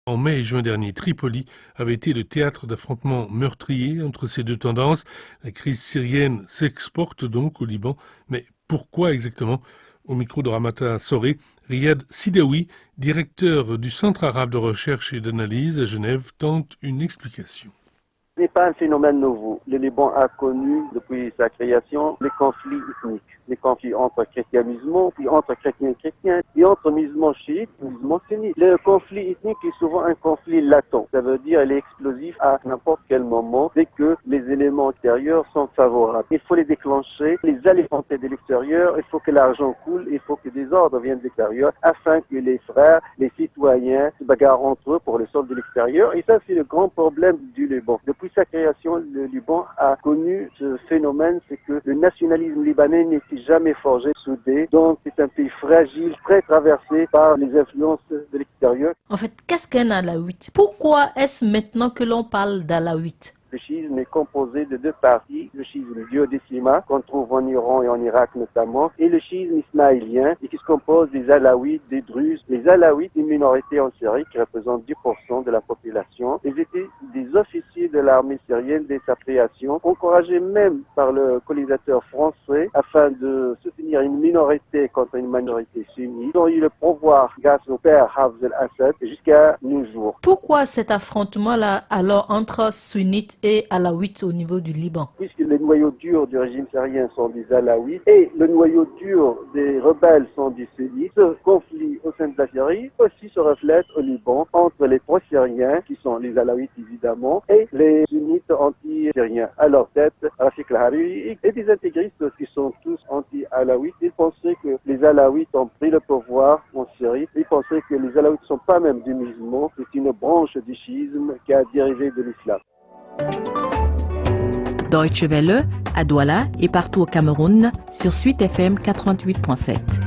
En mai et juin dernier, Tripoli avait été le théâtre d'affrontements meurtriers entre ces deux tendances. La crise syrienne s'exporte donc au Liban. Mais pourquoi exactement? Au micro de Ramata Soré, Riyad Sidaoui, directeur du Centre arabe de recherche et d'analyse à Genève, tente une explication. Ce n'est pas un phénomène nouveau. Le Liban a connu, depuis sa création, les conflits ethniques. Les conflits entre chrétiens et musulmans, puis entre chrétiens et chrétiens, puis entre musulmans chiites et musulmans sunnites. Le conflit ethnique est souvent un conflit latent. Ça veut dire qu'il est explosif à n'importe quel moment dès que les éléments extérieurs sont favorables. Il faut les déclencher, les alimenter de l'extérieur, il faut que l'argent coule, il faut que des ordres viennent de l'extérieur afin que les frères, les citoyens se bagarrent entre eux pour le sol de l'extérieur. Et ça, c'est le grand problème du Liban. Depuis sa création, le Liban a connu ce phénomène, c'est que le nationalisme libanais n'était jamais forgé, soudé. Donc, c'est un pays fragile, très traversé par les influences de l'extérieur. En fait, qu'est-ce qu'un alawite? Pourquoi est-ce maintenant que l'on parle d'alawite? Le chiisme est composé de deux parties, le chiisme duodécimain qu'on trouve en Iran et en Irak notamment, et le chiisme ismaélien, et qui se compose des alaouites, des druzes. Les alaouites, une minorité en Syrie qui représente 10% de la population. Ils étaient des officiers de l'armée syrienne dès sa création, encouragés même par le colonisateur français afin de soutenir une minorité contre une minorité sunnite. Ils ont eu le pouvoir grâce au père Hafez al-Assad jusqu'à nos jours. Pourquoi cet affrontement-là alors entre sunnites et alaouites au niveau du Liban? Puisque les noyaux durs du régime syrien sont des alaouites et le noyau dur des rebelles sont des sunnites, ce conflit au sein de la Syrie aussi se reflète au Liban entre les pro-syriens, qui sont les alaouites évidemment, et les sunnites anti-syriens. À leur tête, Rafik al-Hariri et des intégristes qui sont tous anti-alaouites. Ils pensaient que les alaouites ont pris le pouvoir en Syrie. Ils pensaient que les alaouites ne sont pas même des musulmans, c'est une branche du chiisme qui a dérivé de l'islam. Deutsche Welle, à Douala et partout au Cameroun sur Suite FM 88.7.